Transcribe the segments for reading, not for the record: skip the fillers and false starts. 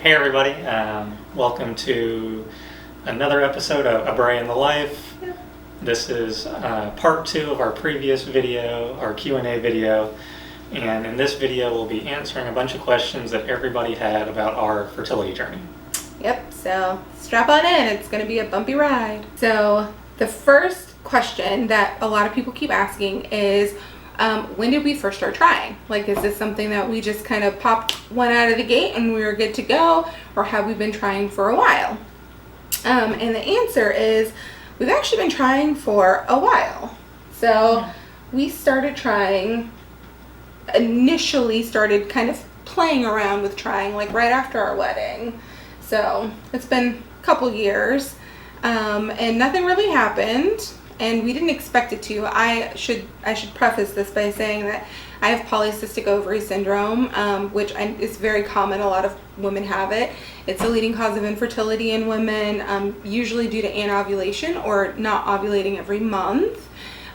Hey everybody, welcome to another episode of A Bray in the Life. Yep. This is part 2 of our previous video, our Q&A video, and in this video we'll be answering a bunch of questions that everybody had about our fertility journey. Yep, so strap on in, it's going to be a bumpy ride. So the first question that a lot of people keep asking is, when did we first start trying? Like, is this something that we just kind of popped one out of the gate and we were good to go, or have we been trying for a while? And the answer is, we've actually been trying for a while. So we started trying, initially started kind of playing around with trying like right after our wedding. So it's been a couple years, and nothing really happened. And we didn't expect it to. I should preface this by saying that I have polycystic ovary syndrome, which is very common. A lot of women have it. It's a leading cause of infertility in women, usually due to anovulation or not ovulating every month.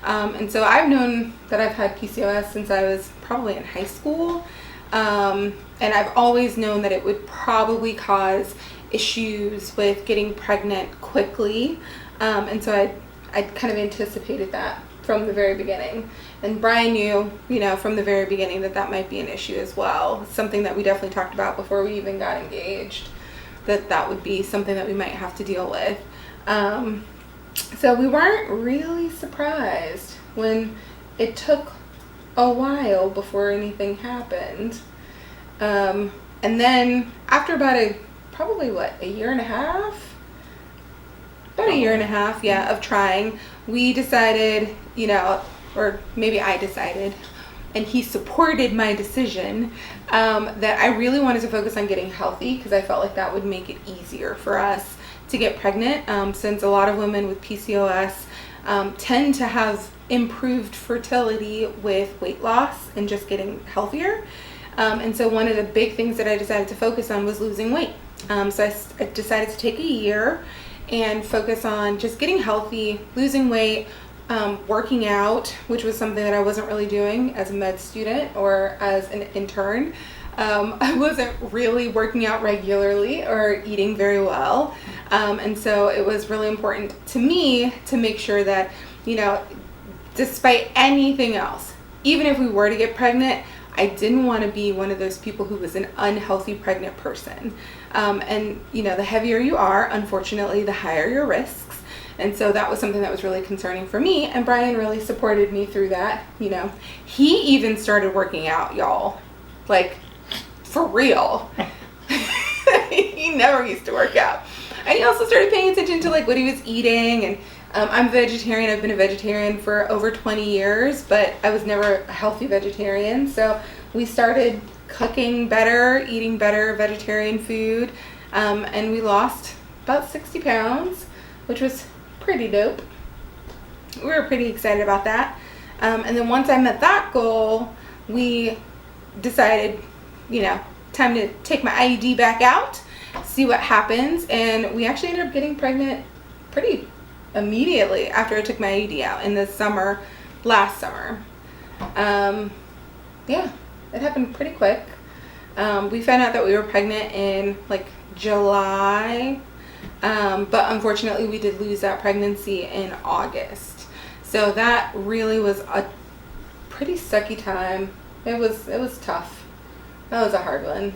And so I've known that I've had PCOS since I was probably in high school. And I've always known that it would probably cause issues with getting pregnant quickly. And so I kind of anticipated that from the very beginning. And Brian knew, from the very beginning that might be an issue as well. Something that we definitely talked about before we even got engaged, that would be something that we might have to deal with. So we weren't really surprised when it took a while before anything happened. And then after about a year and a half? About a year and a half, of trying, we decided, or maybe I decided, and he supported my decision, that I really wanted to focus on getting healthy because I felt like that would make it easier for us to get pregnant, since a lot of women with PCOS tend to have improved fertility with weight loss and just getting healthier. And so one of the big things that I decided to focus on was losing weight. So I decided to take a year and focus on just getting healthy, losing weight, working out, which was something that I wasn't really doing as a med student or as an intern. I wasn't really working out regularly or eating very well. And so it was really important to me to make sure that, despite anything else, even if we were to get pregnant, I didn't want to be one of those people who was an unhealthy pregnant person. And the heavier you are, unfortunately, the higher your risks. And so that was something that was really concerning for me. And Brian really supported me through that. He even started working out, y'all, like for real. He never used to work out. And he also started paying attention to like what he was eating. And I'm vegetarian. I've been a vegetarian for over 20 years, but I was never a healthy vegetarian. So we started cooking better, eating better vegetarian food, and we lost about 60 pounds, which was pretty dope. We were pretty excited about that. And then once I met that goal, we decided, time to take my IUD back out, see what happens. And we actually ended up getting pregnant pretty immediately after I took my IUD out in the summer, last summer. It happened pretty quick. We found out that we were pregnant in like July, but unfortunately we did lose that pregnancy in August. So that really was a pretty sucky time. It was tough. That was a hard one.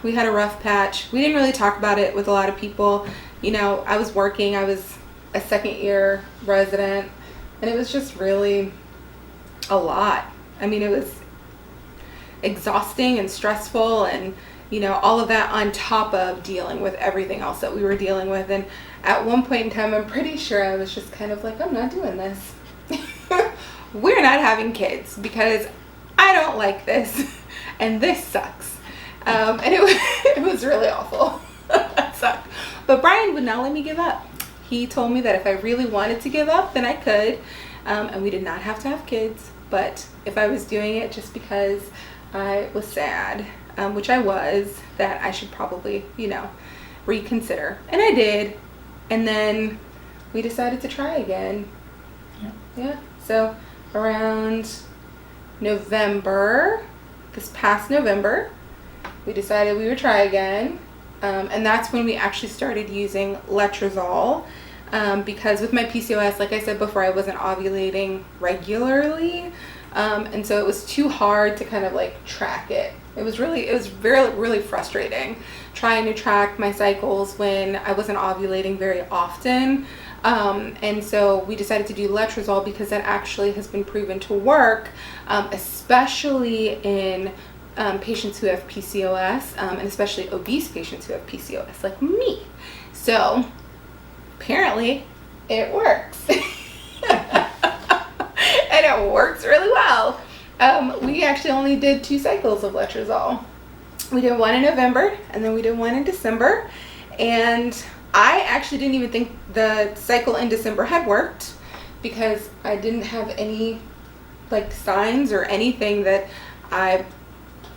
We had a rough patch. We didn't really talk about it with a lot of people. I was working. I was a second year resident, and it was just really a lot. I mean, it was exhausting and stressful, and all of that on top of dealing with everything else that we were dealing with. And at one point in time, I'm pretty sure I was just kind of like, I'm not doing this. We're not having kids because I don't like this and this sucks. And it was really awful. That sucked. But Brian would not let me give up. He told me that if I really wanted to give up, then I could. And we did not have to have kids. But if I was doing it just because I was sad, which I was, that I should probably, reconsider. And I did. And then we decided to try again. Yeah. So around November, this past November, we decided we would try again. And that's when we actually started using letrozole. Because with my PCOS, like I said before, I wasn't ovulating regularly. And so it was too hard to kind of like track it. It was really frustrating trying to track my cycles when I wasn't ovulating very often. And so we decided to do letrozole because that actually has been proven to work, especially in patients who have PCOS, and especially obese patients who have PCOS, like me. So apparently it works. And it works really well. We actually only did 2 cycles of letrozole. We did one in November and then we did one in December. And I actually didn't even think the cycle in December had worked because I didn't have any like signs or anything that I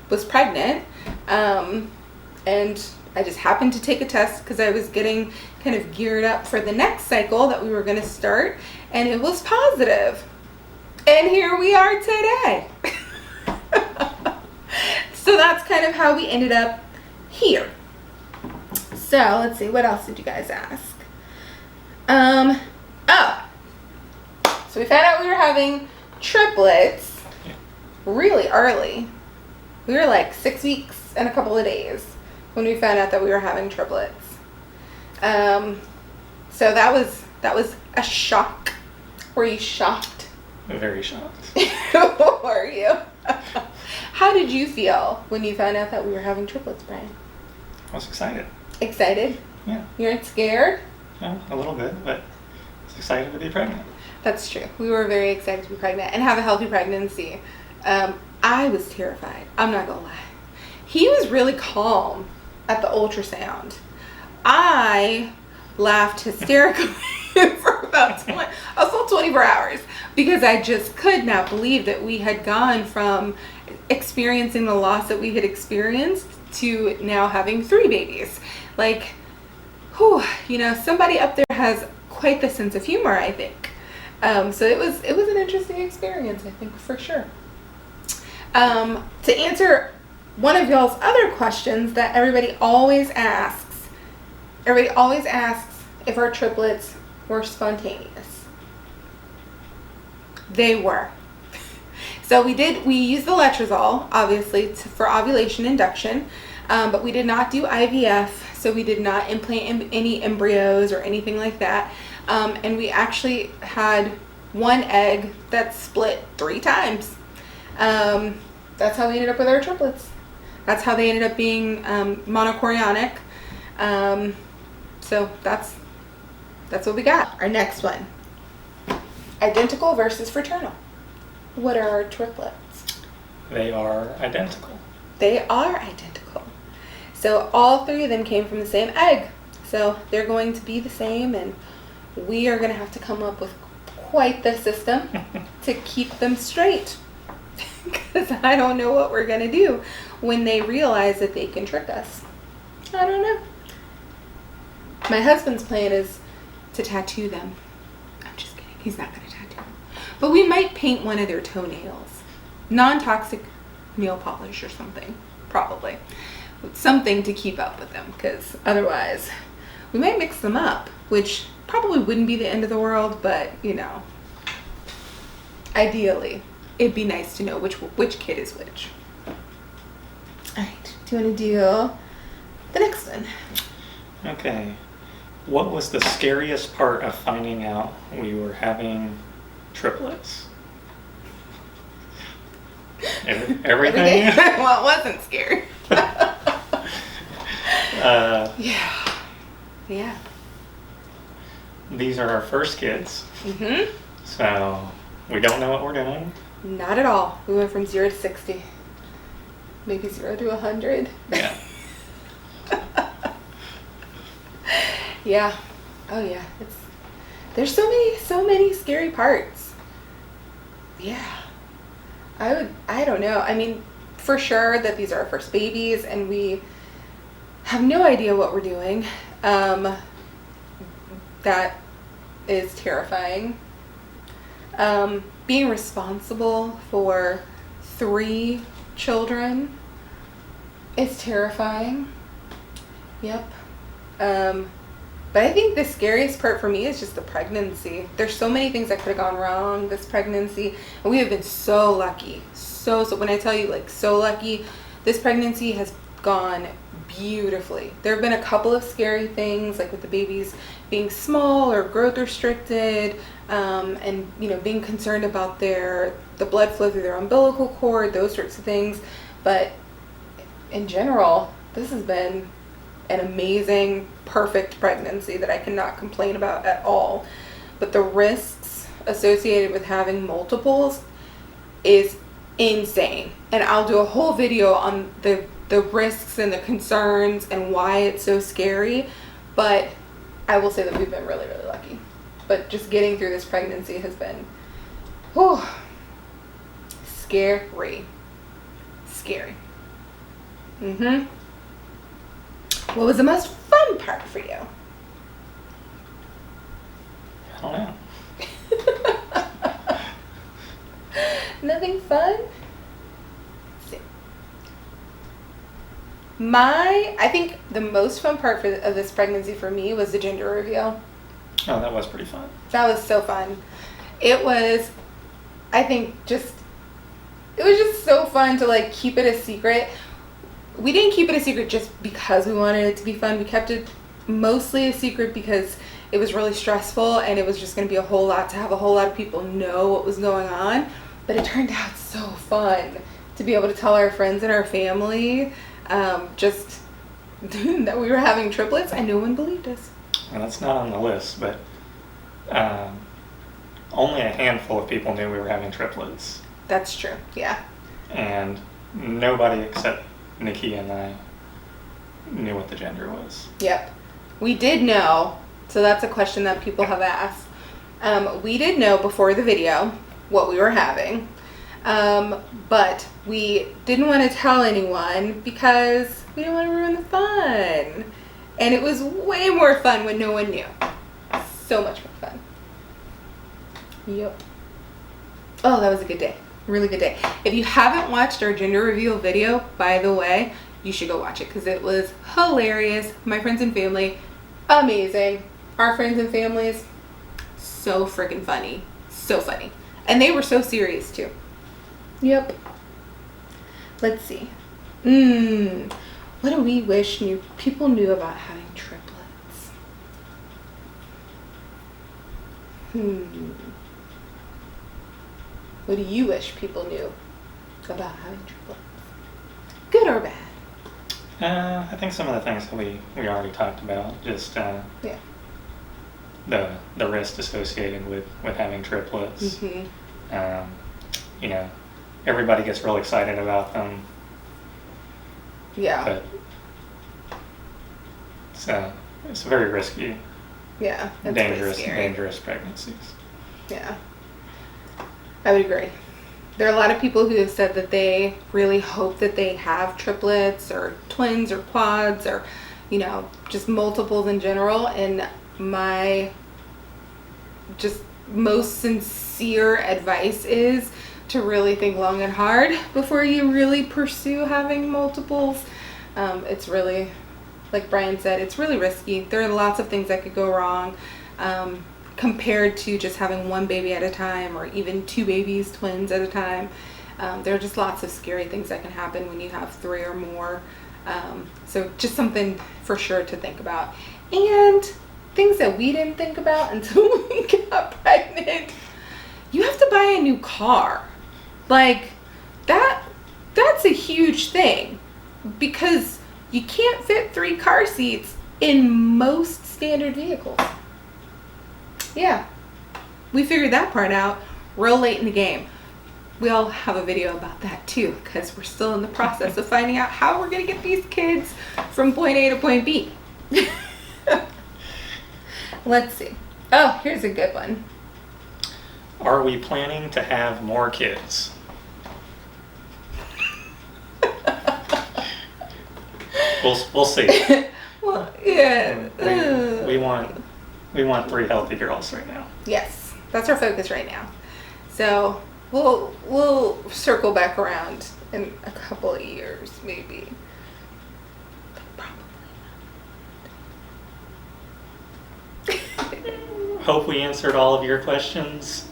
was pregnant. And I just happened to take a test because I was getting kind of geared up for the next cycle that we were going to start, and it was positive. And here we are today. So that's kind of how we ended up here. So let's see, what else did you guys ask? So we found out we were having triplets really early. We were like 6 weeks and a couple of days when we found out that we were having triplets. So that was a shock. Were you shocked? Very shocked. Were you? How did you feel when you found out that we were having triplets, Brian? I was excited. Excited? Yeah. You weren't scared? Yeah, a little bit, but I was excited to be pregnant. That's true. We were very excited to be pregnant and have a healthy pregnancy. I was terrified. I'm not gonna lie. He was really calm at the ultrasound. I laughed hysterically for about 24 hours because I just could not believe that we had gone from experiencing the loss that we had experienced to now having 3 babies. Like, whew, you know, somebody up there has quite the sense of humor, I think. So it was an interesting experience, I think, for sure. To answer one of y'all's other questions that everybody always asks if our triplets were spontaneous. They were. So we used the letrozole, obviously, for ovulation induction, but we did not do IVF, so we did not implant any embryos or anything like that. And we actually had 1 egg that split 3 times. That's how we ended up with our triplets. That's how they ended up being monochorionic. So that's what we got. Our next one. Identical versus fraternal. What are our triplets? They are identical. They are identical. So all 3 of them came from the same egg. So they're going to be the same, and we are going to have to come up with quite the system to keep them straight. Because I don't know what we're going to do when they realize that they can trick us. I don't know. My husband's plan is to tattoo them. I'm just kidding. He's not going to tattoo them. But we might paint one of their toenails. Non-toxic nail polish or something. Probably. Something to keep up with them. Because otherwise, we might mix them up. Which probably wouldn't be the end of the world. But, you know. Ideally, it'd be nice to know which kid is which. Alright. Do you want to do the next one? Okay. What was the scariest part of finding out we were having triplets? Everything? Well, it wasn't scary. Yeah. These are our first kids. Mm-hmm. So we don't know what we're doing. Not at all. We went from 0 to 60. Maybe 0 to 100. Yeah. Yeah. Oh yeah. There's so many scary parts. Yeah. I don't know. I mean, for sure that these are our first babies and we have no idea what we're doing. That is terrifying. Being responsible for 3 children It's terrifying. Yep. But I think the scariest part for me is just the pregnancy. There's so many things that could have gone wrong this pregnancy, and we have been so lucky. So when I tell you, like, so lucky, this pregnancy has gone beautifully. There have been a couple of scary things, like with the babies being small or growth restricted, and being concerned about the blood flow through their umbilical cord, those sorts of things. But in general, this has been an amazing, perfect pregnancy that I cannot complain about at all. But the risks associated with having multiples is insane, and I'll do a whole video on the risks and the concerns and why it's so scary. But I will say that we've been really, really lucky. But just getting through this pregnancy has been scary. What was the most fun part for you? I don't know. Nothing fun? Let's see. I think the most fun part of this pregnancy for me was the gender reveal. Oh, that was pretty fun. That was so fun. It was, I think, it was just so fun to, like, keep it a secret. We didn't keep it a secret just because we wanted it to be fun. We kept it mostly a secret because it was really stressful, and it was just going to be a whole lot to have a whole lot of people know what was going on. But it turned out so fun to be able to tell our friends and our family just that we were having triplets, and no one believed us. Well, that's not on the list, but only a handful of people knew we were having triplets. That's true, yeah. And nobody except Nykia and I knew what the gender was. Yep. We did know, so that's a question that people have asked. We did know before the video what we were having, but we didn't want to tell anyone because we didn't want to ruin the fun. And it was way more fun when no one knew. So much more fun. Yep. Oh, that was a good day. Really good day. If you haven't watched our gender reveal video, by the way, you should go watch it because it was hilarious. My friends and family, amazing. Our friends and families, so freaking funny. So funny. And they were so serious too. Yep. Let's see. What do we wish people knew about having triplets? What do you wish people knew about having triplets? Good or bad? I think some of the things that we already talked about, just Yeah. the risk associated with having triplets. Everybody gets real excited about them. Yeah. But it's very risky. Yeah. That's dangerous pregnancies. Yeah. I would agree. There are a lot of people who have said that they really hope that they have triplets or twins or quads or, just multiples in general. And my just most sincere advice is to really think long and hard before you really pursue having multiples. It's really, like Brian said, it's really risky. There are lots of things that could go wrong. Compared to just having one baby at a time or even two babies, twins at a time. There are just lots of scary things that can happen when you have three or more. So just something for sure to think about. And things that we didn't think about until we got pregnant. You have to buy a new car. Like, that's a huge thing because you can't fit 3 car seats in most standard vehicles. Yeah, we figured that part out real late in the game. We'll have a video about that too because we're still in the process of finding out how we're going to get these kids from point A to point B. Let's see. Oh, here's a good one. Are we planning to have more kids? We'll see. Well, yeah. We want 3 healthy girls right now. Yes, that's our focus right now. So we'll circle back around in a couple of years, maybe. hope we answered all of your questions.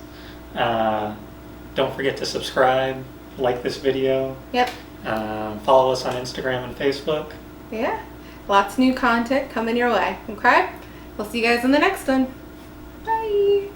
Don't forget to subscribe, like this video. Yep. Follow us on Instagram and Facebook. Yeah. Lots of new content coming your way. Okay? We'll see you guys in the next one. Bye.